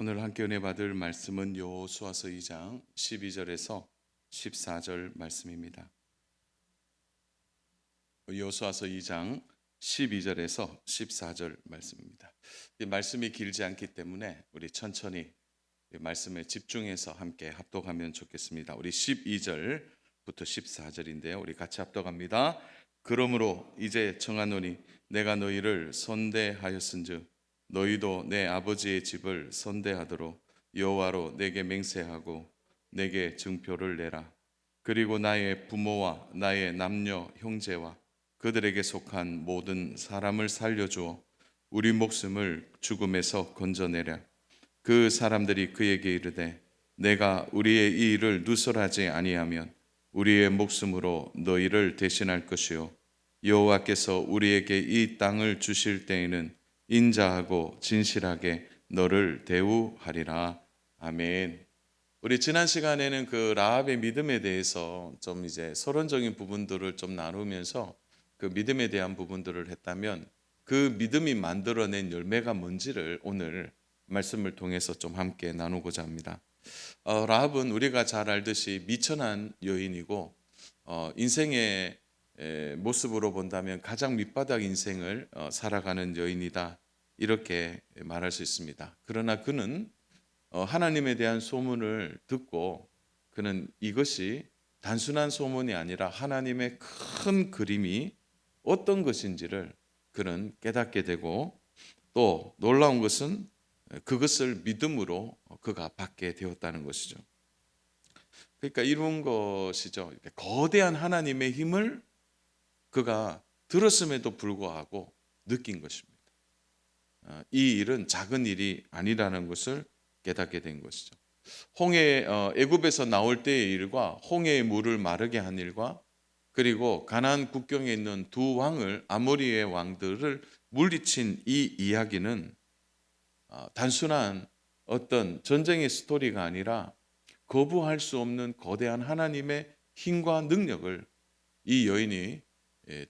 오늘 함께 은혜 받을 말씀은 여호수아서 2장 12절에서 14절 말씀입니다. 여호수아서 2장 12절에서 14절 말씀입니다. 이 말씀이 길지 않기 때문에 우리 천천히 말씀에 집중해서 함께 합독하면 좋겠습니다. 우리 12절부터 14절인데요. 우리 같이 합독합니다. 그러므로 이제 청하노니 내가 너희를 선대하였은즉 너희도 내 아버지의 집을 선대하도록 여호와로 내게 맹세하고 내게 증표를 내라. 그리고 나의 부모와 나의 남녀 형제와 그들에게 속한 모든 사람을 살려주어 우리 목숨을 죽음에서 건져내라. 그 사람들이 그에게 이르되 내가 우리의 이 일을 누설하지 아니하면 우리의 목숨으로 너희를 대신할 것이요 여호와께서 우리에게 이 땅을 주실 때에는 인자하고 진실하게 너를 대우하리라. 아멘. 우리 지난 시간에는 그 라합의 믿음에 대해서 좀 이제 서론적인 부분들을 좀 나누면서 그 믿음에 대한 부분들을 했다면 그 믿음이 만들어낸 열매가 뭔지를 오늘 말씀을 통해서 좀 함께 나누고자 합니다. 라합은 우리가 잘 알듯이 미천한 여인이고 인생의 모습으로 본다면 가장 밑바닥 인생을 살아가는 여인이다, 이렇게 말할 수 있습니다. 그러나 그는 하나님에 대한 소문을 듣고 그는 이것이 단순한 소문이 아니라 하나님의 큰 그림이 어떤 것인지를 그는 깨닫게 되고, 또 놀라운 것은 그것을 믿음으로 그가 받게 되었다는 것이죠. 그러니까 이런 것이죠. 거대한 하나님의 힘을 그가 들었음에도 불구하고 느낀 것입니다. 이 일은 작은 일이 아니라는 것을 깨닫게 된 것이죠. 애굽에서 나올 때의 일과 홍해의 물을 마르게 한 일과 그리고 가나안 국경에 있는 두 왕을, 아모리의 왕들을 물리친 이 이야기는 단순한 어떤 전쟁의 스토리가 아니라 거부할 수 없는 거대한 하나님의 힘과 능력을 이 여인이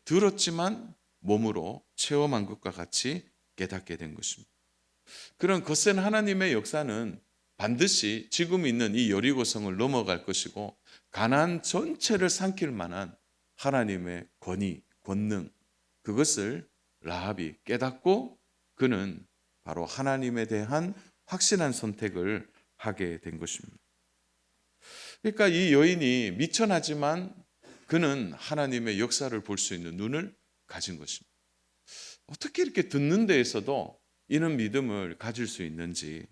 들었지만 몸으로 체험한 것과 같이 깨닫게 된 것입니다. 그런 거센 하나님의 역사는 반드시 지금 있는 이 여리고성을 넘어갈 것이고 가나안 전체를 삼킬 만한 하나님의 권위, 권능, 그것을 라합이 깨닫고 그는 바로 하나님에 대한 확실한 선택을 하게 된 것입니다. 그러니까 이 여인이 미천하지만 그는 하나님의 역사를 볼 수 있는 눈을 가진 것입니다. 어떻게 이렇게 듣는 데에서도 이런 믿음을 가질 수 있는지,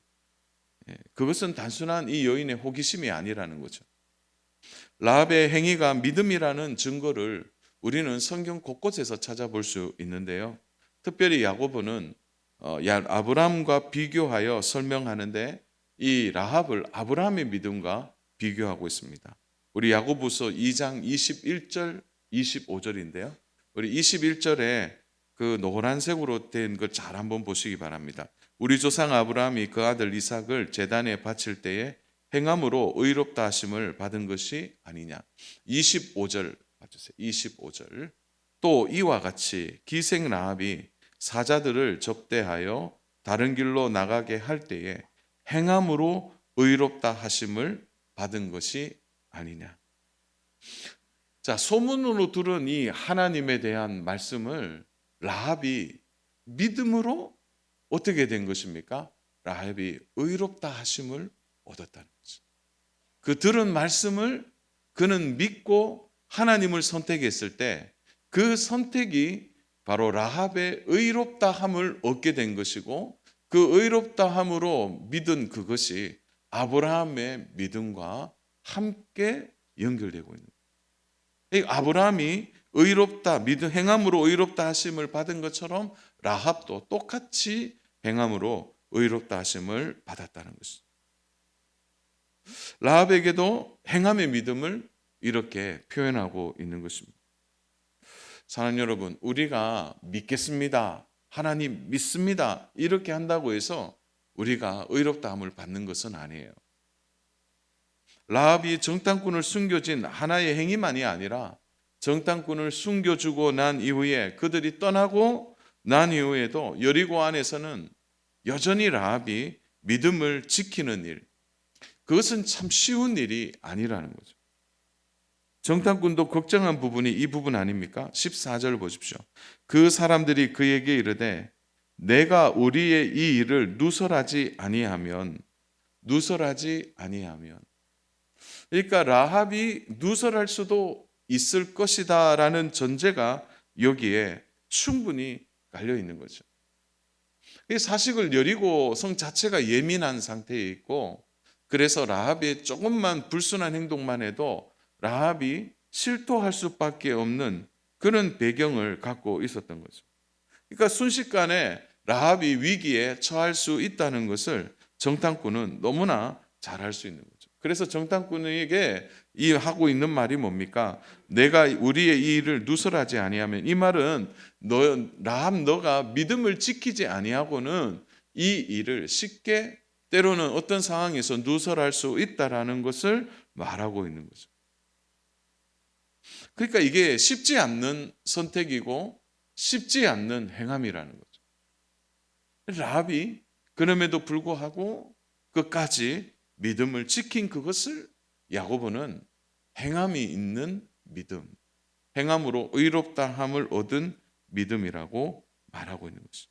그것은 단순한 이 여인의 호기심이 아니라는 거죠. 라합의 행위가 믿음이라는 증거를 우리는 성경 곳곳에서 찾아볼 수 있는데요. 특별히 야고보는 아브라함과 비교하여 설명하는데 이 라합을 아브라함의 믿음과 비교하고 있습니다. 우리 야고보서 2장 21절 25절인데요. 우리 21절에 그 노란색으로 된 걸 잘 한번 보시기 바랍니다. 우리 조상 아브라함이 그 아들 이삭을 제단에 바칠 때에 행함으로 의롭다 하심을 받은 것이 아니냐. 25절 봐주세요. 25절. 또 이와 같이 기생 라합이 사자들을 접대하여 다른 길로 나가게 할 때에 행함으로 의롭다 하심을 받은 것이 아니냐. 자, 소문으로 들은 이 하나님에 대한 말씀을 라합이 믿음으로 어떻게 된 것입니까? 라합이 의롭다 하심을 얻었다는 거죠. 그 들은 말씀을 그는 믿고 하나님을 선택했을 때 그 선택이 바로 라합의 의롭다함을 얻게 된 것이고, 그 의롭다함으로 믿은 그것이 아브라함의 믿음과 함께 연결되고 있는 거예요. 아브라함이 의롭다, 믿음, 행함으로 의롭다 하심을 받은 것처럼 라합도 똑같이 행함으로 의롭다 하심을 받았다는 것이죠. 라합에게도 행함의 믿음을 이렇게 표현하고 있는 것입니다. 사랑하는 여러분, 우리가 믿겠습니다, 하나님 믿습니다, 이렇게 한다고 해서 우리가 의롭다함을 받는 것은 아니에요. 라합이 정탐꾼을 숨겨진 하나의 행위만이 아니라 정탐꾼을 숨겨주고 난 이후에 그들이 떠나고 난 이후에도 여리고 안에서는 여전히 라합이 믿음을 지키는 일, 그것은 참 쉬운 일이 아니라는 거죠. 정탐꾼도 걱정한 부분이 이 부분 아닙니까? 14절 보십시오. 그 사람들이 그에게 이르되 내가 우리의 이 일을 누설하지 아니하면 그러니까 라합이 누설할 수도 있을 것이다라는 전제가 여기에 충분히 깔려 있는 거죠. 사실 여리고 성 자체가 예민한 상태에 있고, 그래서 라합의 조금만 불순한 행동만 해도 라합이 실토할 수밖에 없는 그런 배경을 갖고 있었던 거죠. 그러니까 순식간에 라합이 위기에 처할 수 있다는 것을 정탐꾼은 너무나 잘 알 수 있는 거죠. 그래서 정탐꾼에게 이 하고 있는 말이 뭡니까? 내가 우리의 이 일을 누설하지 아니하면, 이 말은 라합 너가 믿음을 지키지 아니하고는 이 일을 쉽게, 때로는 어떤 상황에서 누설할 수 있다라는 것을 말하고 있는 거죠. 그러니까 이게 쉽지 않는 선택이고 쉽지 않는 행함이라는 거죠. 라합이 그럼에도 불구하고 끝까지 믿음을 지킨 그것을 야고보는 행함이 있는 믿음, 행함으로 의롭다함을 얻은 믿음이라고 말하고 있는 것이죠.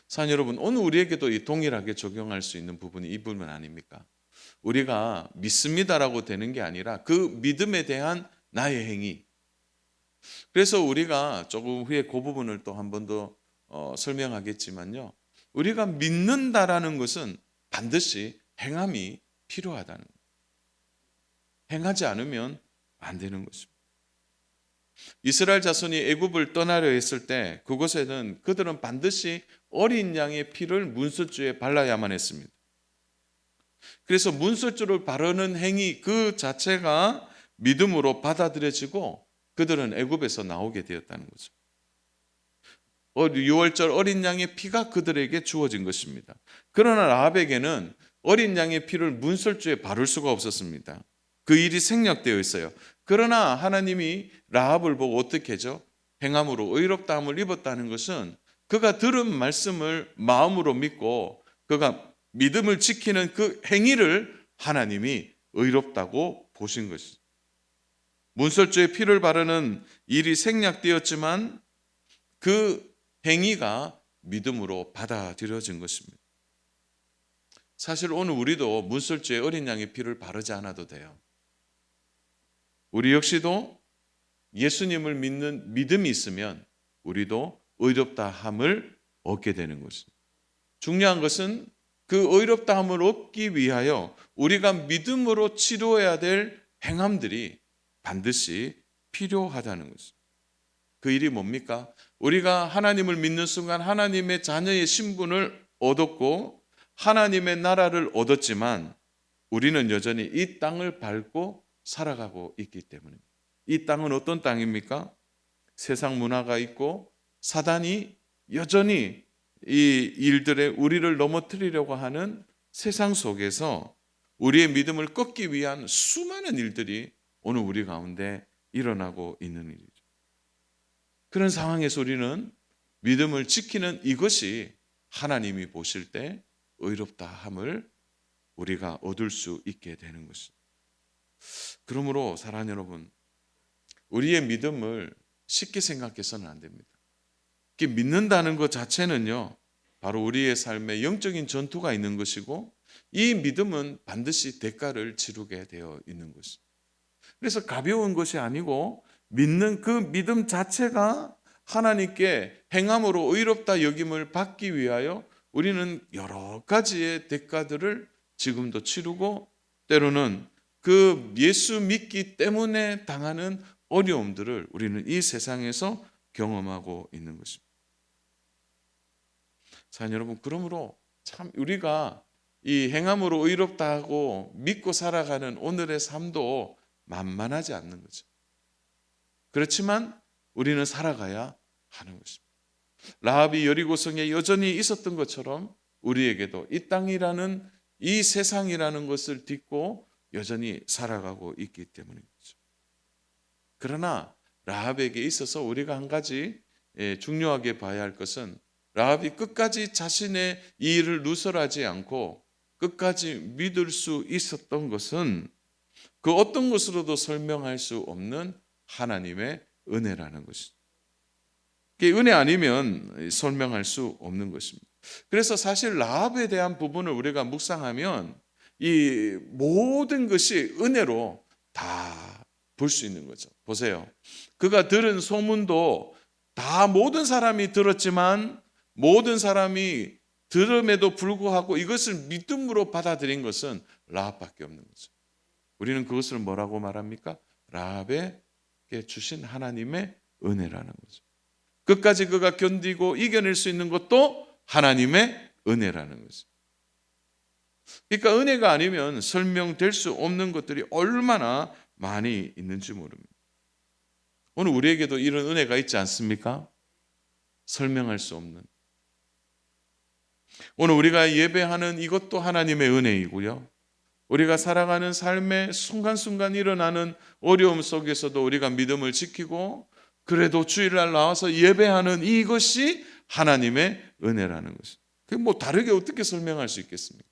사랑 여러분, 오늘 우리에게도 이 동일하게 적용할 수 있는 부분이 이 부분 아닙니까? 우리가 믿습니다라고 되는 게 아니라 그 믿음에 대한 나의 행위. 그래서 우리가 조금 후에 그 부분을 또 한 번 더 설명하겠지만요. 우리가 믿는다라는 것은 반드시 행함이 필요하다는 거예요. 행하지 않으면 안 되는 것입니다. 이스라엘 자손이 애굽을 떠나려 했을 때 그곳에는 그들은 반드시 어린 양의 피를 문설주에 발라야만 했습니다. 그래서 문설주를 바르는 행위 그 자체가 믿음으로 받아들여지고 그들은 애굽에서 나오게 되었다는 거죠. 6월절 어린 양의 피가 그들에게 주어진 것입니다. 그러나 라합에게는 어린 양의 피를 문설주에 바를 수가 없었습니다. 그 일이 생략되어 있어요. 그러나 하나님이 라합을 보고 어떻게 하죠? 행함으로 의롭다함을 입었다는 것은 그가 들은 말씀을 마음으로 믿고 그가 믿음을 지키는 그 행위를 하나님이 의롭다고 보신 것이죠. 문설주에 피를 바르는 일이 생략되었지만 그 행위가 믿음으로 받아들여진 것입니다. 사실 오늘 우리도 문설주에 어린 양의 피를 바르지 않아도 돼요. 우리 역시도 예수님을 믿는 믿음이 있으면 우리도 의롭다함을 얻게 되는 것입니다. 중요한 것은 그 의롭다함을 얻기 위하여 우리가 믿음으로 치료해야 될 행함들이 반드시 필요하다는 것입니다. 그 일이 뭡니까? 우리가 하나님을 믿는 순간 하나님의 자녀의 신분을 얻었고 하나님의 나라를 얻었지만 우리는 여전히 이 땅을 밟고 살아가고 있기 때문입니다. 이 땅은 어떤 땅입니까? 세상 문화가 있고 사단이 여전히 이 일들에 우리를 넘어뜨리려고 하는 세상 속에서 우리의 믿음을 꺾기 위한 수많은 일들이 오늘 우리 가운데 일어나고 있는 일이죠. 그런 상황에서 우리는 믿음을 지키는 이것이 하나님이 보실 때 의롭다함을 우리가 얻을 수 있게 되는 것입니다. 그러므로 사랑하는 여러분, 우리의 믿음을 쉽게 생각해서는 안 됩니다. 믿는다는 것 자체는요, 바로 우리의 삶에 영적인 전투가 있는 것이고 이 믿음은 반드시 대가를 치르게 되어 있는 것입니다. 그래서 가벼운 것이 아니고 믿는 그 믿음 자체가 하나님께 행함으로 의롭다 여김을 받기 위하여 우리는 여러 가지의 대가들을 지금도 치르고 때로는 그 예수 믿기 때문에 당하는 어려움들을 우리는 이 세상에서 경험하고 있는 것입니다. 사랑하는 여러분, 그러므로 참 우리가 이 행함으로 의롭다 하고 믿고 살아가는 오늘의 삶도 만만하지 않는 거죠. 그렇지만 우리는 살아가야 하는 것입니다. 라합이 여리고성에 여전히 있었던 것처럼 우리에게도 이 땅이라는 이 세상이라는 것을 딛고 여전히 살아가고 있기 때문이죠. 그러나 라합에게 있어서 우리가 한 가지 중요하게 봐야 할 것은 라합이 끝까지 자신의 이 일을 누설하지 않고 끝까지 믿을 수 있었던 것은 그 어떤 것으로도 설명할 수 없는 하나님의 은혜라는 것이죠. 은혜 아니면 설명할 수 없는 것입니다. 그래서 사실 라합에 대한 부분을 우리가 묵상하면 이 모든 것이 은혜로 다 볼 수 있는 거죠. 보세요. 그가 들은 소문도 다 모든 사람이 들었지만 모든 사람이 들음에도 불구하고 이것을 믿음으로 받아들인 것은 라합밖에 없는 거죠. 우리는 그것을 뭐라고 말합니까? 라합에게 주신 하나님의 은혜라는 거죠. 끝까지 그가 견디고 이겨낼 수 있는 것도 하나님의 은혜라는 거죠. 그러니까 은혜가 아니면 설명될 수 없는 것들이 얼마나 많이 있는지 모릅니다. 오늘 우리에게도 이런 은혜가 있지 않습니까? 설명할 수 없는. 오늘 우리가 예배하는 이것도 하나님의 은혜이고요. 우리가 살아가는 삶의 순간순간 일어나는 어려움 속에서도 우리가 믿음을 지키고 그래도 주일날 나와서 예배하는 이것이 하나님의 은혜라는 것이죠. 그게 뭐 다르게 어떻게 설명할 수 있겠습니까?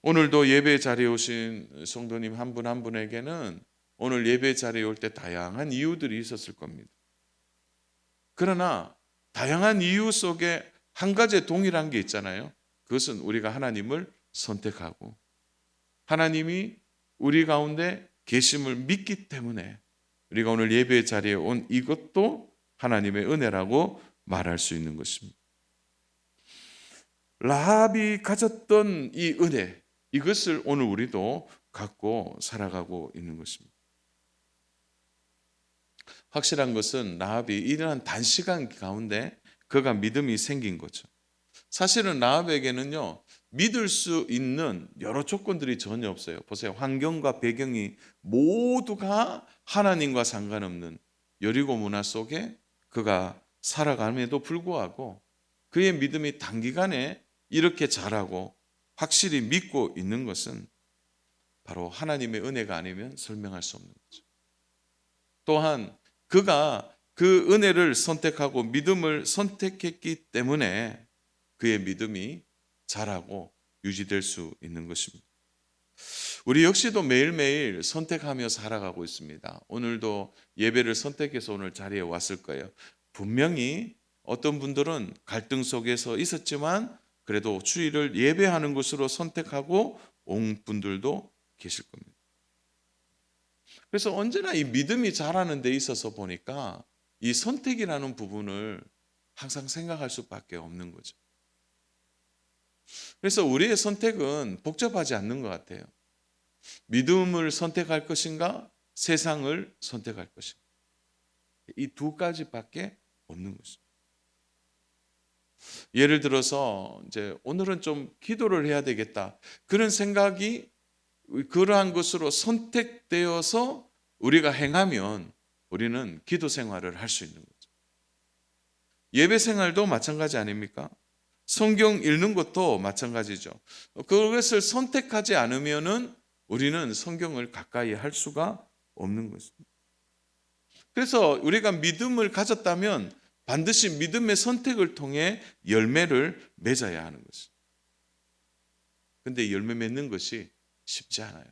오늘도 예배 자리에 오신 성도님 한 분 한 분에게는 오늘 예배 자리에 올 때 다양한 이유들이 있었을 겁니다. 그러나 다양한 이유 속에 한 가지 동일한 게 있잖아요. 그것은 우리가 하나님을 선택하고 하나님이 우리 가운데 계심을 믿기 때문에 우리가 오늘 예배 자리에 온 이것도 하나님의 은혜라고 말할 수 있는 것입니다. 라합이 가졌던 이 은혜, 이것을 오늘 우리도 갖고 살아가고 있는 것입니다. 확실한 것은 라합이 이러한 단시간 가운데 그가 믿음이 생긴 거죠. 사실은 라합에게는요, 믿을 수 있는 여러 조건들이 전혀 없어요. 보세요. 환경과 배경이 모두가 하나님과 상관없는 여리고 문화 속에 그가 살아감에도 불구하고 그의 믿음이 단기간에 이렇게 자라고 확실히 믿고 있는 것은 바로 하나님의 은혜가 아니면 설명할 수 없는 거죠. 또한 그가 그 은혜를 선택하고 믿음을 선택했기 때문에 그의 믿음이 자라고 유지될 수 있는 것입니다. 우리 역시도 매일매일 선택하며 살아가고 있습니다. 오늘도 예배를 선택해서 오늘 자리에 왔을 거예요. 분명히 어떤 분들은 갈등 속에서 있었지만 그래도 주일을 예배하는 것으로 선택하고 온 분들도 계실 겁니다. 그래서 언제나 이 믿음이 자라는 데 있어서 보니까 이 선택이라는 부분을 항상 생각할 수밖에 없는 거죠. 그래서 우리의 선택은 복잡하지 않는 것 같아요. 믿음을 선택할 것인가, 세상을 선택할 것인가. 이 두 가지밖에 없는 것입니다. 예를 들어서 이제 오늘은 좀 기도를 해야 되겠다. 그런 생각이 그러한 것으로 선택되어서 우리가 행하면 우리는 기도 생활을 할 수 있는 거죠. 예배 생활도 마찬가지 아닙니까? 성경 읽는 것도 마찬가지죠. 그것을 선택하지 않으면은 우리는 성경을 가까이 할 수가 없는 것입니다. 그래서 우리가 믿음을 가졌다면 반드시 믿음의 선택을 통해 열매를 맺어야 하는 것입니다. 그런데 열매 맺는 것이 쉽지 않아요.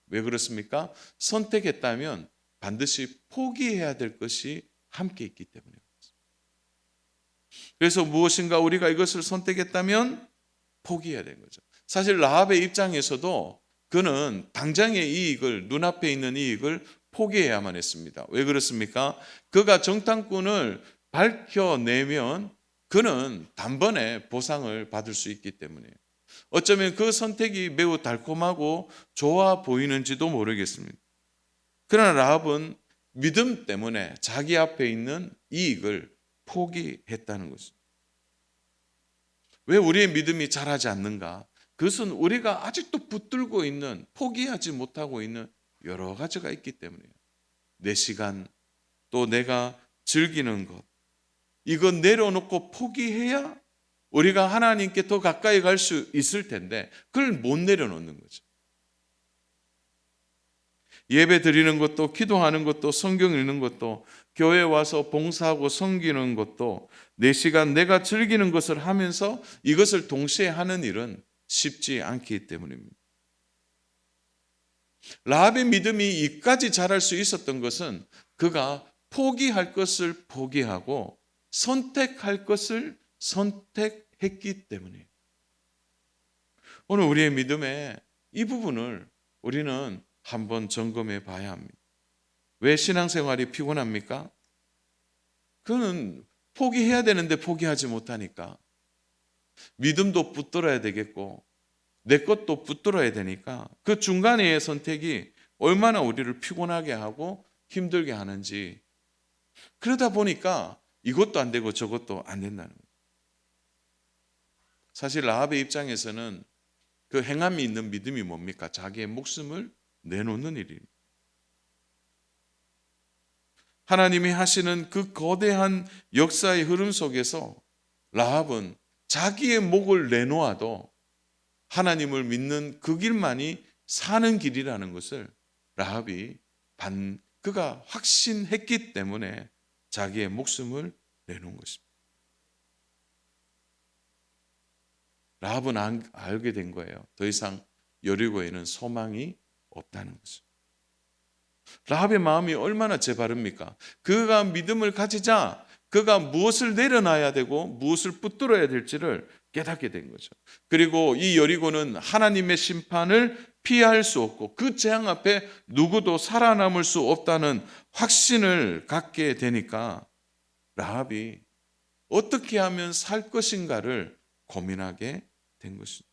왜 그렇습니까? 선택했다면 반드시 포기해야 될 것이 함께 있기 때문에. 그래서 무엇인가 우리가 이것을 선택했다면 포기해야 되는 거죠. 사실 라합의 입장에서도 그는 당장의 이익을, 눈앞에 있는 이익을 포기해야만 했습니다. 왜 그렇습니까? 그가 정탐꾼을 밝혀내면 그는 단번에 보상을 받을 수 있기 때문이에요. 어쩌면 그 선택이 매우 달콤하고 좋아 보이는지도 모르겠습니다. 그러나 라합은 믿음 때문에 자기 앞에 있는 이익을 포기했다는 것입니다. 왜 우리의 믿음이 자라지 않는가? 그것은 우리가 아직도 붙들고 있는, 포기하지 못하고 있는 여러 가지가 있기 때문이에요. 내 시간, 또 내가 즐기는 것, 이거 내려놓고 포기해야 우리가 하나님께 더 가까이 갈 수 있을 텐데 그걸 못 내려놓는 거죠. 예배 드리는 것도, 기도하는 것도, 성경 읽는 것도 교회 와서 봉사하고 섬기는 것도 내 시간 내가 즐기는 것을 하면서 이것을 동시에 하는 일은 쉽지 않기 때문입니다. 라합의 믿음이 이까지 자랄 수 있었던 것은 그가 포기할 것을 포기하고 선택할 것을 선택했기 때문이에요. 오늘 우리의 믿음의 이 부분을 우리는 한번 점검해 봐야 합니다. 왜 신앙생활이 피곤합니까? 그는 포기해야 되는데 포기하지 못하니까. 믿음도 붙들어야 되겠고 내 것도 붙들어야 되니까 그 중간의 선택이 얼마나 우리를 피곤하게 하고 힘들게 하는지, 그러다 보니까 이것도 안 되고 저것도 안 된다는 거예요. 사실 라합의 입장에서는 그 행함이 있는 믿음이 뭡니까? 자기의 목숨을 내놓는 일입니다. 하나님이 하시는 그 거대한 역사의 흐름 속에서 라합은 자기의 목을 내놓아도 하나님을 믿는 그 길만이 사는 길이라는 것을 라합이 그가 확신했기 때문에 자기의 목숨을 내놓은 것입니다. 라합은 알게 된 거예요. 더 이상 여리고에는 소망이 없다는 것을. 라합의 마음이 얼마나 재바릅니까? 그가 믿음을 가지자 그가 무엇을 내려놔야 되고 무엇을 붙들어야 될지를 깨닫게 된 거죠. 그리고 이 여리고는 하나님의 심판을 피할 수 없고 그 재앙 앞에 누구도 살아남을 수 없다는 확신을 갖게 되니까 라합이 어떻게 하면 살 것인가를 고민하게 된 것입니다.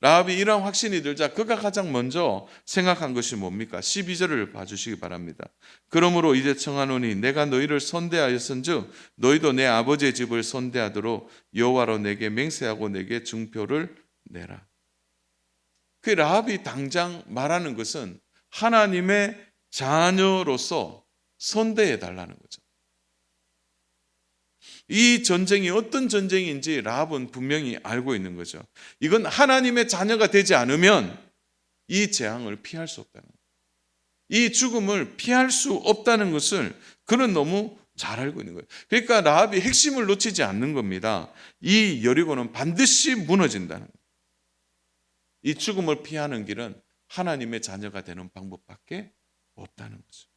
라합이 이런 확신이 들자 그가 가장 먼저 생각한 것이 뭡니까? 12절을 봐주시기 바랍니다. 그러므로 이제 청하노니 내가 너희를 선대하였은즉 너희도 내 아버지의 집을 선대하도록 여호와로 내게 맹세하고 내게 증표를 내라. 그 라합이 당장 말하는 것은 하나님의 자녀로서 선대해 달라는 거죠. 이 전쟁이 어떤 전쟁인지 라합은 분명히 알고 있는 거죠. 이건 하나님의 자녀가 되지 않으면 이 재앙을 피할 수 없다는 거예요. 이 죽음을 피할 수 없다는 것을 그는 너무 잘 알고 있는 거예요. 그러니까 라합이 핵심을 놓치지 않는 겁니다. 이 여리고는 반드시 무너진다는 거예요. 이 죽음을 피하는 길은 하나님의 자녀가 되는 방법밖에 없다는 거죠.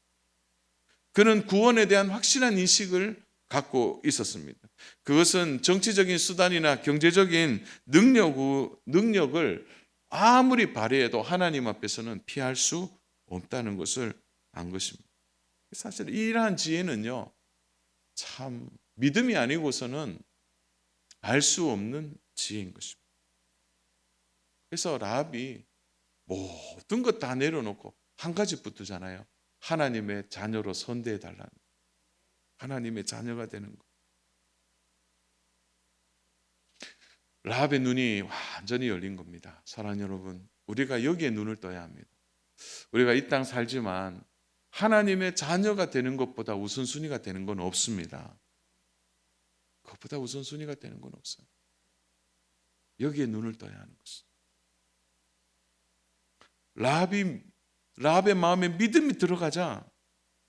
그는 구원에 대한 확실한 인식을 갖고 있었습니다. 그것은 정치적인 수단이나 경제적인 능력을 아무리 발휘해도 하나님 앞에서는 피할 수 없다는 것을 안 것입니다. 사실 이러한 지혜는요, 참 믿음이 아니고서는 알 수 없는 지혜인 것입니다. 그래서 라합이 모든 것 다 내려놓고 한 가지 붙들잖아요. 하나님의 자녀로 선대해 달라는, 하나님의 자녀가 되는 것. 라합의 눈이 완전히 열린 겁니다. 사랑하는 여러분, 우리가 여기에 눈을 떠야 합니다. 우리가 이 땅 살지만 하나님의 자녀가 되는 것보다 우선순위가 되는 건 없습니다. 그것보다 우선순위가 되는 건 없어요. 여기에 눈을 떠야 하는 것입니다. 라합의 마음에 믿음이 들어가자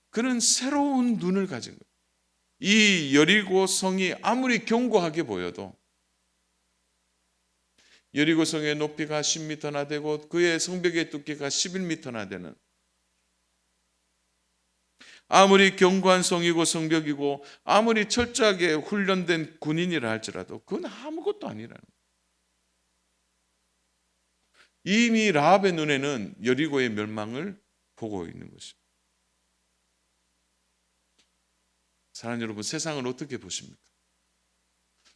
그는 새로운 눈을 가진 거예요. 이 여리고 성이 아무리 견고하게 보여도, 여리고 성의 높이가 10m나 되고 그의 성벽의 두께가 11m나 되는, 아무리 견고한 성이고 성벽이고 아무리 철저하게 훈련된 군인이라 할지라도 그건 아무것도 아니라는 거예요. 이미 라합의 눈에는 여리고의 멸망을 보고 있는 것입니다. 사랑하는 여러분, 세상을 어떻게 보십니까?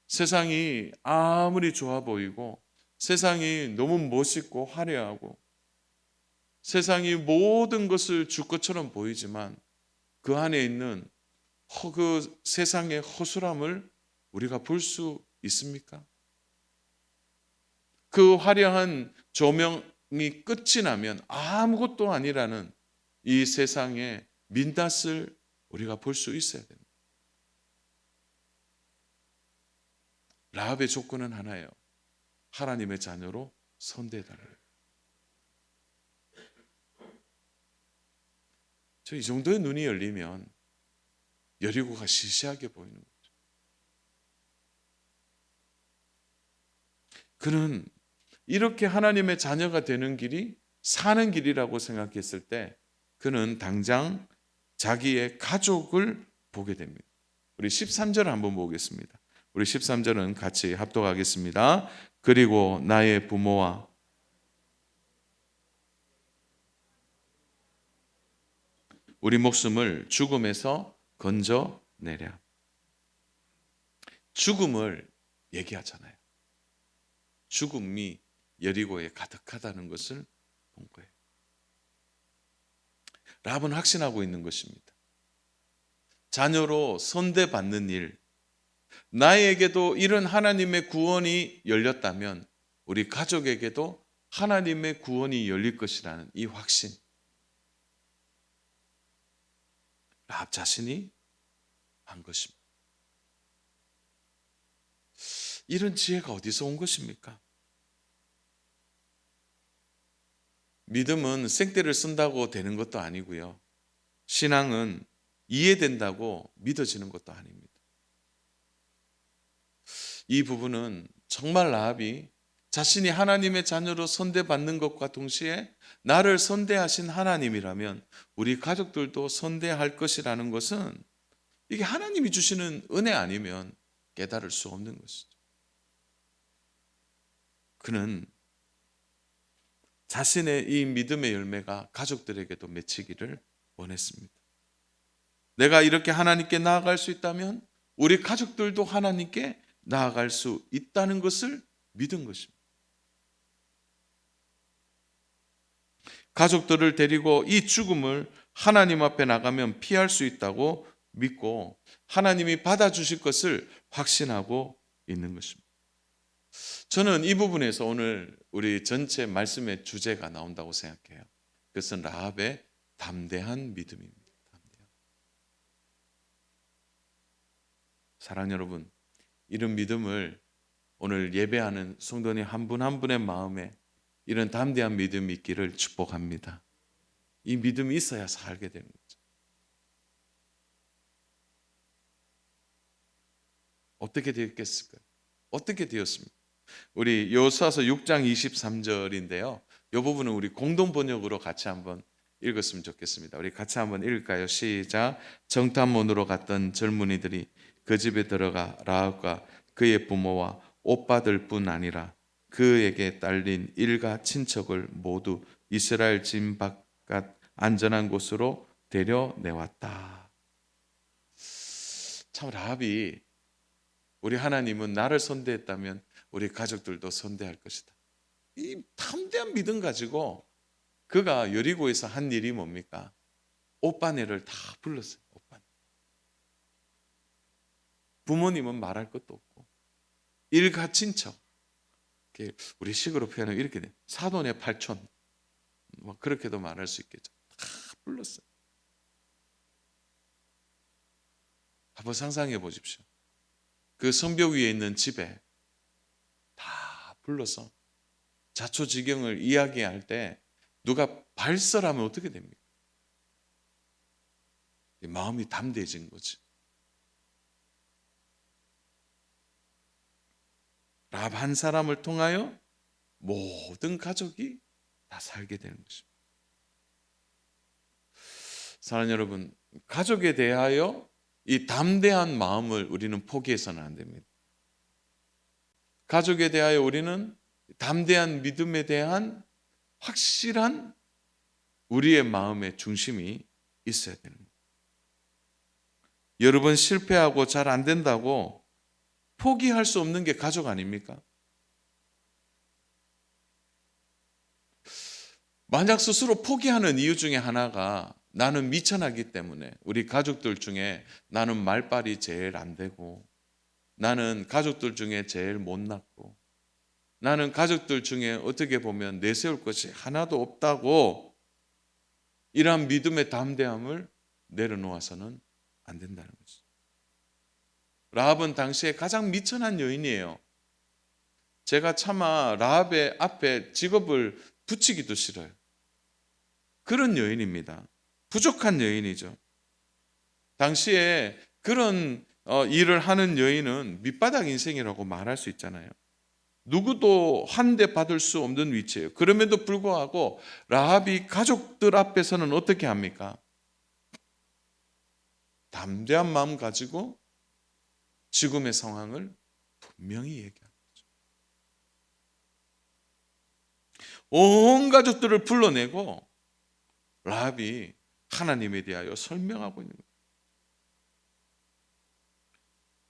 세상이 아무리 좋아 보이고 세상이 너무 멋있고 화려하고 세상이 모든 것을 줄 것처럼 보이지만 그 안에 있는 그 세상의 허술함을 우리가 볼 수 있습니까? 그 화려한 조명이 끝이 나면 아무것도 아니라는 이 세상의 민낯을 우리가 볼 수 있어야 됩니다. 라합의 조건은 하나예요. 하나님의 자녀로 선대해달라요. 저 이 정도의 눈이 열리면 여리고가 시시하게 보이는 거죠. 그는 이렇게 하나님의 자녀가 되는 길이 사는 길이라고 생각했을 때 그는 당장 자기의 가족을 보게 됩니다. 우리 13절 한번 보겠습니다. 우리 13절은 같이 합독하겠습니다. 그리고 나의 부모와 우리 목숨을 죽음에서 건져내랴. 죽음을 얘기하잖아요. 죽음이 여리고에 가득하다는 것을 본 거예요. 라합은 확신하고 있는 것입니다. 자녀로 선대받는 일, 나에게도 이런 하나님의 구원이 열렸다면 우리 가족에게도 하나님의 구원이 열릴 것이라는 이 확신. 라합 자신이 한 것입니다. 이런 지혜가 어디서 온 것입니까? 믿음은 생떼를 쓴다고 되는 것도 아니고요. 신앙은 이해된다고 믿어지는 것도 아닙니다. 이 부분은 정말 라합이 자신이 하나님의 자녀로 선대받는 것과 동시에 나를 선대하신 하나님이라면 우리 가족들도 선대할 것이라는 것은 이게 하나님이 주시는 은혜 아니면 깨달을 수 없는 것이죠. 그는 자신의 이 믿음의 열매가 가족들에게도 맺히기를 원했습니다. 내가 이렇게 하나님께 나아갈 수 있다면 우리 가족들도 하나님께 나아갈 수 있다는 것을 믿은 것입니다. 가족들을 데리고 이 죽음을 하나님 앞에 나가면 피할 수 있다고 믿고 하나님이 받아주실 것을 확신하고 있는 것입니다. 저는 이 부분에서 오늘 우리 전체 말씀의 주제가 나온다고 생각해요. 그것은 라합의 담대한 믿음입니다. 사랑하는 여러분, 이런 믿음을 오늘 예배하는 성도님 한 분 한 분의 마음에 이런 담대한 믿음이 있기를 축복합니다. 이 믿음이 있어야 살게 되는 거죠. 어떻게 되었겠을까요? 어떻게 되었습니까? 우리 여호수아서 6장 23절인데요. 이 부분은 우리 공동 번역으로 같이 한번 읽었으면 좋겠습니다. 우리 같이 한번 읽을까요? 시작. 정탐문으로 갔던 젊은이들이 그 집에 들어가 라합과 그의 부모와 오빠들 뿐 아니라 그에게 딸린 일가 친척을 모두 이스라엘 진 바깥 안전한 곳으로 데려내왔다. 참 라합이 우리 하나님은 나를 선대했다면 우리 가족들도 선대할 것이다. 이 담대한 믿음 가지고 그가 여리고에서 한 일이 뭡니까? 오빠네를 다 불렀어요. 오빠네. 부모님은 말할 것도 없고 일가 친척, 우리 식으로 표현하면 이렇게 돼. 사돈의 팔촌, 뭐 그렇게도 말할 수 있겠죠. 다 불렀어요. 한번 상상해 보십시오. 그 성벽 위에 있는 집에 다 불러서 자초지경을 이야기할 때 누가 발설하면 어떻게 됩니까? 마음이 담대해진 거지. 라합 한 사람을 통하여 모든 가족이 다 살게 되는 것입니다. 사랑하는 여러분, 가족에 대하여 이 담대한 마음을 우리는 포기해서는 안 됩니다. 가족에 대하여 우리는 담대한 믿음에 대한 확실한 우리의 마음의 중심이 있어야 되는 거예요. 여러 번 실패하고 잘 안 된다고 포기할 수 없는 게 가족 아닙니까? 만약 스스로 포기하는 이유 중에 하나가 나는 미천하기 때문에 우리 가족들 중에 나는 말빨이 제일 안 되고 나는 가족들 중에 제일 못났고 나는 가족들 중에 어떻게 보면 내세울 것이 하나도 없다고 이러한 믿음의 담대함을 내려놓아서는 안 된다는 거죠. 라합은 당시에 가장 미천한 여인이에요. 제가 차마 라합의 앞에 직업을 붙이기도 싫어요. 그런 여인입니다. 부족한 여인이죠. 당시에 그런 일을 하는 여인은 밑바닥 인생이라고 말할 수 있잖아요. 누구도 환대 받을 수 없는 위치예요. 그럼에도 불구하고 라합이 가족들 앞에서는 어떻게 합니까? 담대한 마음 가지고 지금의 상황을 분명히 얘기합니다. 온 가족들을 불러내고 라합이 하나님에 대하여 설명하고 있는 거예요.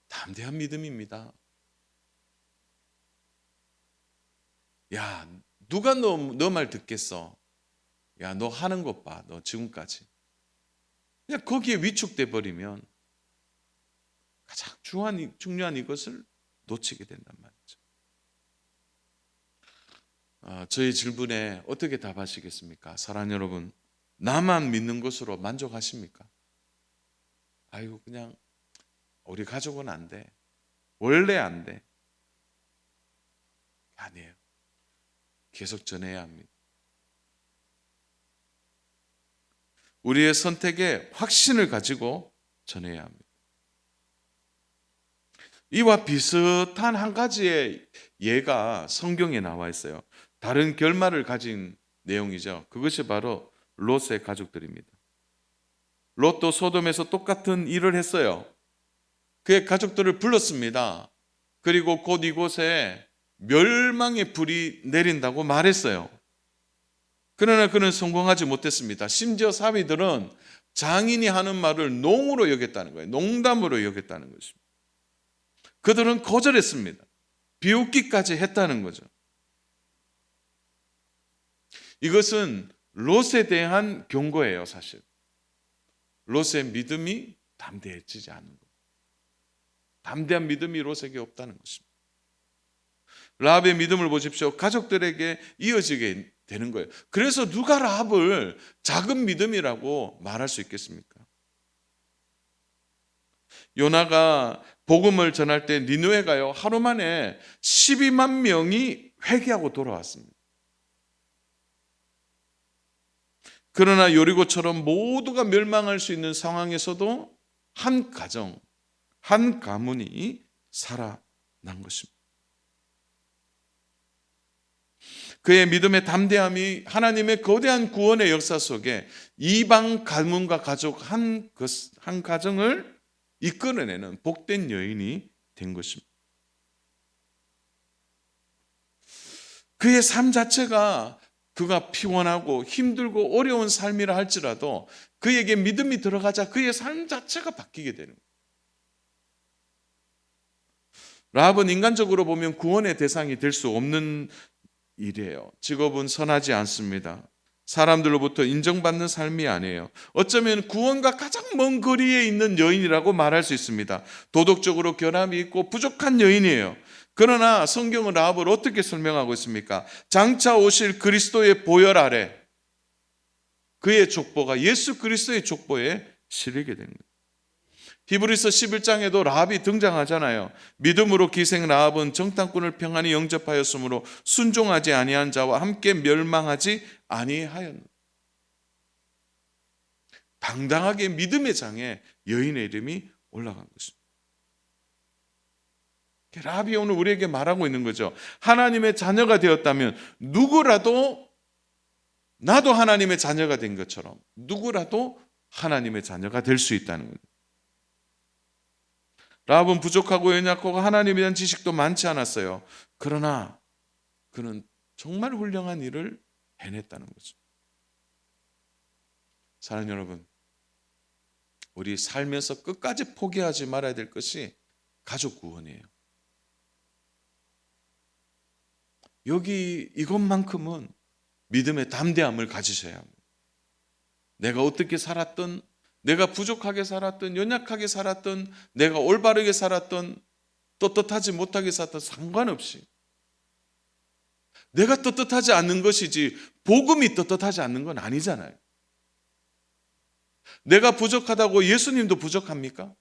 담대한 믿음입니다. 야, 누가 너 말 듣겠어? 야, 너 하는 것 봐. 너 지금까지. 그냥 거기에 위축돼 버리면 가장 중요한 이것을 놓치게 된단 말이죠. 저희 질문에 어떻게 답하시겠습니까? 사랑하는 여러분, 나만 믿는 것으로 만족하십니까? 아이고, 그냥 우리 가족은 안 돼. 원래 안 돼. 아니에요. 계속 전해야 합니다. 우리의 선택에 확신을 가지고 전해야 합니다. 이와 비슷한 한 가지의 예가 성경에 나와 있어요. 다른 결말을 가진 내용이죠. 그것이 바로 롯의 가족들입니다. 롯도 소돔에서 똑같은 일을 했어요. 그의 가족들을 불렀습니다. 그리고 곧 이곳에 멸망의 불이 내린다고 말했어요. 그러나 그는 성공하지 못했습니다. 심지어 사위들은 장인이 하는 말을 농으로 여겼다는 거예요. 농담으로 여겼다는 것입니다. 그들은 거절했습니다. 비웃기까지 했다는 거죠. 이것은 롯에 대한 경고예요, 사실. 롯의 믿음이 담대해지지 않은 것. 담대한 믿음이 롯에게 없다는 것입니다. 라합의 믿음을 보십시오. 가족들에게 이어지게 되는 거예요. 그래서 누가 라합을 작은 믿음이라고 말할 수 있겠습니까? 요나가 복음을 전할 때 니느웨가요, 하루 만에 12만 명이 회개하고 돌아왔습니다. 그러나 여리고처럼 모두가 멸망할 수 있는 상황에서도 한 가정, 한 가문이 살아난 것입니다. 그의 믿음의 담대함이 하나님의 거대한 구원의 역사 속에 이방 가문과 가족 한 가정을 이끌어내는 복된 여인이 된 것입니다. 그의 삶 자체가 그가 피곤하고 힘들고 어려운 삶이라 할지라도 그에게 믿음이 들어가자 그의 삶 자체가 바뀌게 되는 거예요. 라합은 인간적으로 보면 구원의 대상이 될 수 없는 일이에요. 직업은 선하지 않습니다. 사람들로부터 인정받는 삶이 아니에요. 어쩌면 구원과 가장 먼 거리에 있는 여인이라고 말할 수 있습니다. 도덕적으로 결함이 있고 부족한 여인이에요. 그러나 성경은 라합을 어떻게 설명하고 있습니까? 장차 오실 그리스도의 보혈 아래 그의 족보가 예수 그리스도의 족보에 실리게 됩니다. 히브리서 11장에도 라합이 등장하잖아요. 믿음으로 기생 라합은 정탐꾼을 평안히 영접하였으므로 순종하지 아니한 자와 함께 멸망하지 아니하였노라. 당당하게 믿음의 장에 여인의 이름이 올라간 것입니다. 라합이 오늘 우리에게 말하고 있는 거죠. 하나님의 자녀가 되었다면 누구라도, 나도 하나님의 자녀가 된 것처럼 누구라도 하나님의 자녀가 될 수 있다는 거예요. 라합은 부족하고 연약하고 하나님에 대한 지식도 많지 않았어요. 그러나 그는 정말 훌륭한 일을 해냈다는 거죠. 사랑하는 여러분, 우리 살면서 끝까지 포기하지 말아야 될 것이 가족 구원이에요. 여기 이것만큼은 믿음의 담대함을 가지셔야 합니다. 내가 어떻게 살았든, 내가 부족하게 살았든, 연약하게 살았든, 내가 올바르게 살았든, 떳떳하지 못하게 살았든 상관없이 내가 떳떳하지 않는 것이지 복음이 떳떳하지 않는 건 아니잖아요. 내가 부족하다고 예수님도 부족합니까?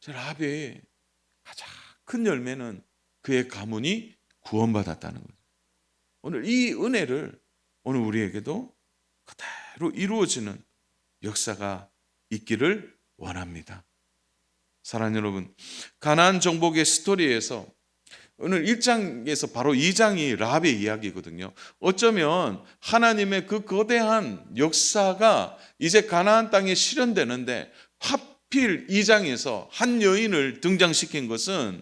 라합의 가장 큰 열매는 그의 가문이 구원받았다는 거예요. 오늘 이 은혜를 오늘 우리에게도 그대로 이루어지는 역사가 있기를 원합니다. 사랑하는 여러분, 가나안 정복의 스토리에서 오늘 1장에서 바로 2장이 라합의 이야기거든요. 어쩌면 하나님의 그 거대한 역사가 이제 가나안 땅에 실현되는데 하필 2장에서 한 여인을 등장시킨 것은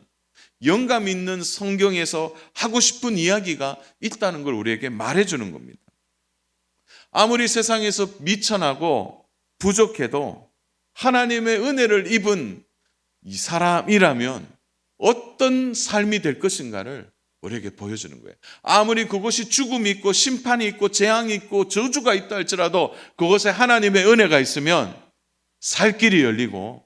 영감 있는 성경에서 하고 싶은 이야기가 있다는 걸 우리에게 말해주는 겁니다. 아무리 세상에서 미천하고 부족해도 하나님의 은혜를 입은 이 사람이라면 어떤 삶이 될 것인가를 우리에게 보여주는 거예요. 아무리 그것이 죽음이 있고 심판이 있고 재앙이 있고 저주가 있다 할지라도 그것에 하나님의 은혜가 있으면 살 길이 열리고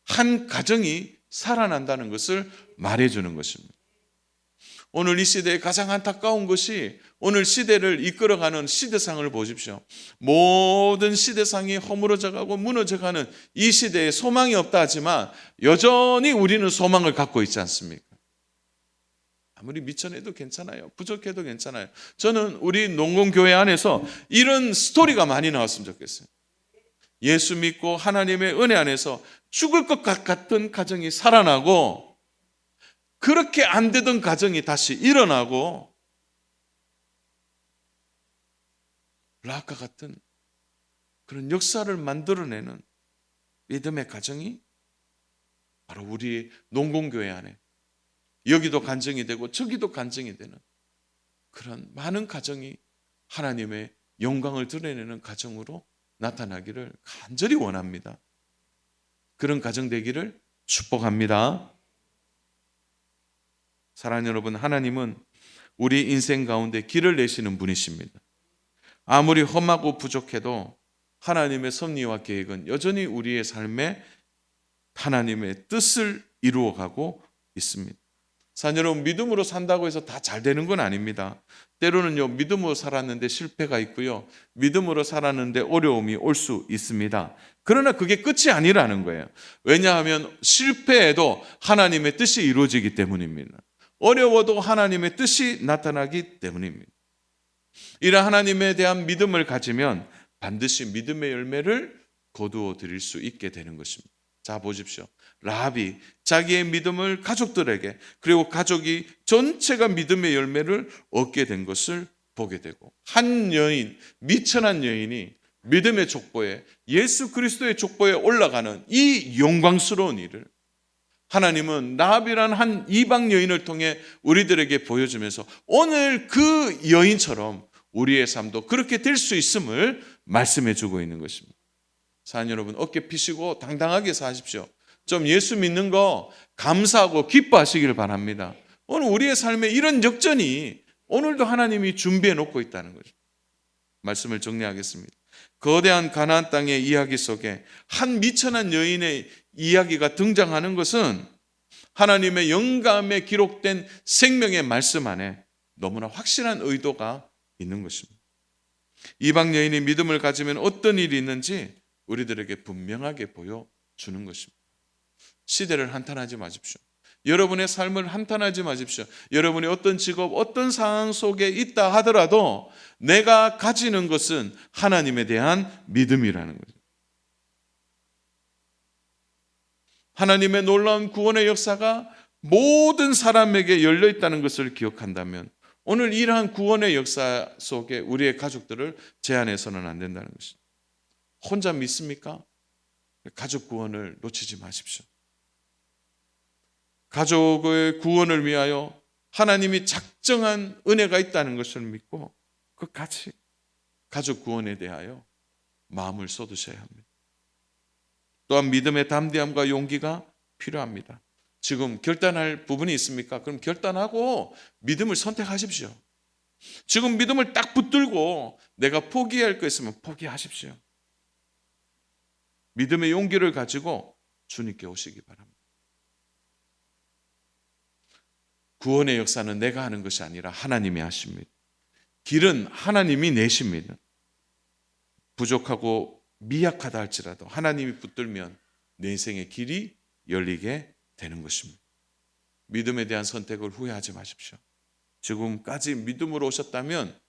한 가정이 살아난다는 것을 말해주는 것입니다. 오늘 이 시대에 가장 안타까운 것이 오늘 시대를 이끌어가는 시대상을 보십시오. 모든 시대상이 허물어져가고 무너져가는 이 시대에 소망이 없다 하지만 여전히 우리는 소망을 갖고 있지 않습니까? 아무리 미천해도 괜찮아요. 부족해도 괜찮아요. 저는 우리 농공교회 안에서 이런 스토리가 많이 나왔으면 좋겠어요. 예수 믿고 하나님의 은혜 안에서 죽을 것 같은 가정이 살아나고 그렇게 안 되던 가정이 다시 일어나고 라합과 같은 그런 역사를 만들어내는 믿음의 가정이 바로 우리 농공교회 안에 여기도 간증이 되고 저기도 간증이 되는 그런 많은 가정이 하나님의 영광을 드러내는 가정으로 나타나기를 간절히 원합니다. 그런 가정 되기를 축복합니다. 사랑하는 여러분, 하나님은 우리 인생 가운데 길을 내시는 분이십니다. 아무리 험하고 부족해도 하나님의 섭리와 계획은 여전히 우리의 삶에 하나님의 뜻을 이루어가고 있습니다. 사랑하는 여러분, 믿음으로 산다고 해서 다 잘 되는 건 아닙니다. 때로는요, 믿음으로 살았는데 실패가 있고요, 믿음으로 살았는데 어려움이 올 수 있습니다. 그러나 그게 끝이 아니라는 거예요. 왜냐하면 실패해도 하나님의 뜻이 이루어지기 때문입니다. 어려워도 하나님의 뜻이 나타나기 때문입니다. 이런 하나님에 대한 믿음을 가지면 반드시 믿음의 열매를 거두어 드릴 수 있게 되는 것입니다. 자, 보십시오. 라합이 자기의 믿음을 가족들에게, 그리고 가족이 전체가 믿음의 열매를 얻게 된 것을 보게 되고, 한 여인, 미천한 여인이 믿음의 족보에, 예수 그리스도의 족보에 올라가는 이 영광스러운 일을 하나님은 라합이란 한 이방 여인을 통해 우리들에게 보여주면서 오늘 그 여인처럼 우리의 삶도 그렇게 될 수 있음을 말씀해 주고 있는 것입니다. 사랑하는 여러분, 어깨 피시고 당당하게 사십시오. 좀 예수 믿는 거 감사하고 기뻐하시길 바랍니다. 오늘 우리의 삶에 이런 역전이 오늘도 하나님이 준비해 놓고 있다는 거죠. 말씀을 정리하겠습니다. 거대한 가나안 땅의 이야기 속에 한 미천한 여인의 이야기가 등장하는 것은 하나님의 영감에 기록된 생명의 말씀 안에 너무나 확실한 의도가 있는 것입니다. 이방 여인이 믿음을 가지면 어떤 일이 있는지 우리들에게 분명하게 보여주는 것입니다. 시대를 한탄하지 마십시오. 여러분의 삶을 한탄하지 마십시오. 여러분이 어떤 직업, 어떤 상황 속에 있다 하더라도 내가 가지는 것은 하나님에 대한 믿음이라는 거죠. 하나님의 놀라운 구원의 역사가 모든 사람에게 열려 있다는 것을 기억한다면 오늘 이러한 구원의 역사 속에 우리의 가족들을 제한해서는 안 된다는 것입니다. 혼자 믿습니까? 가족 구원을 놓치지 마십시오. 가족의 구원을 위하여 하나님이 작정한 은혜가 있다는 것을 믿고 끝까지 가족 구원에 대하여 마음을 쏟으셔야 합니다. 또한 믿음의 담대함과 용기가 필요합니다. 지금 결단할 부분이 있습니까? 그럼 결단하고 믿음을 선택하십시오. 지금 믿음을 딱 붙들고 내가 포기할 거 있으면 포기하십시오. 믿음의 용기를 가지고 주님께 오시기 바랍니다. 구원의 역사는 내가 하는 것이 아니라 하나님이 하십니다. 길은 하나님이 내십니다. 부족하고 미약하다 할지라도 하나님이 붙들면 내 인생의 길이 열리게 되는 것입니다. 믿음에 대한 선택을 후회하지 마십시오. 지금까지 믿음으로 오셨다면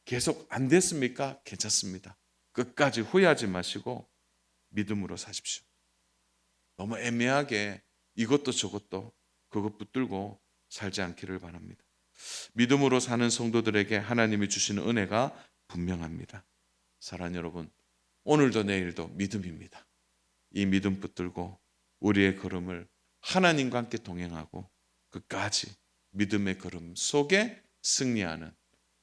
계속 안 됐습니까? 괜찮습니다. 끝까지 후회하지 마시고 믿음으로 사십시오. 너무 애매하게 이것도 저것도 그것 붙들고 살지 않기를 바랍니다. 믿음으로 사는 성도들에게 하나님이 주시는 은혜가 분명합니다. 사랑하는 여러분, 오늘도 내일도 믿음입니다. 이 믿음 붙들고 우리의 걸음을 하나님과 함께 동행하고 끝까지 믿음의 걸음 속에 승리하는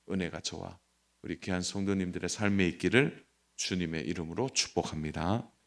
은혜가 저와 우리 귀한 성도님들의 삶에 있기를 주님의 이름으로 축복합니다.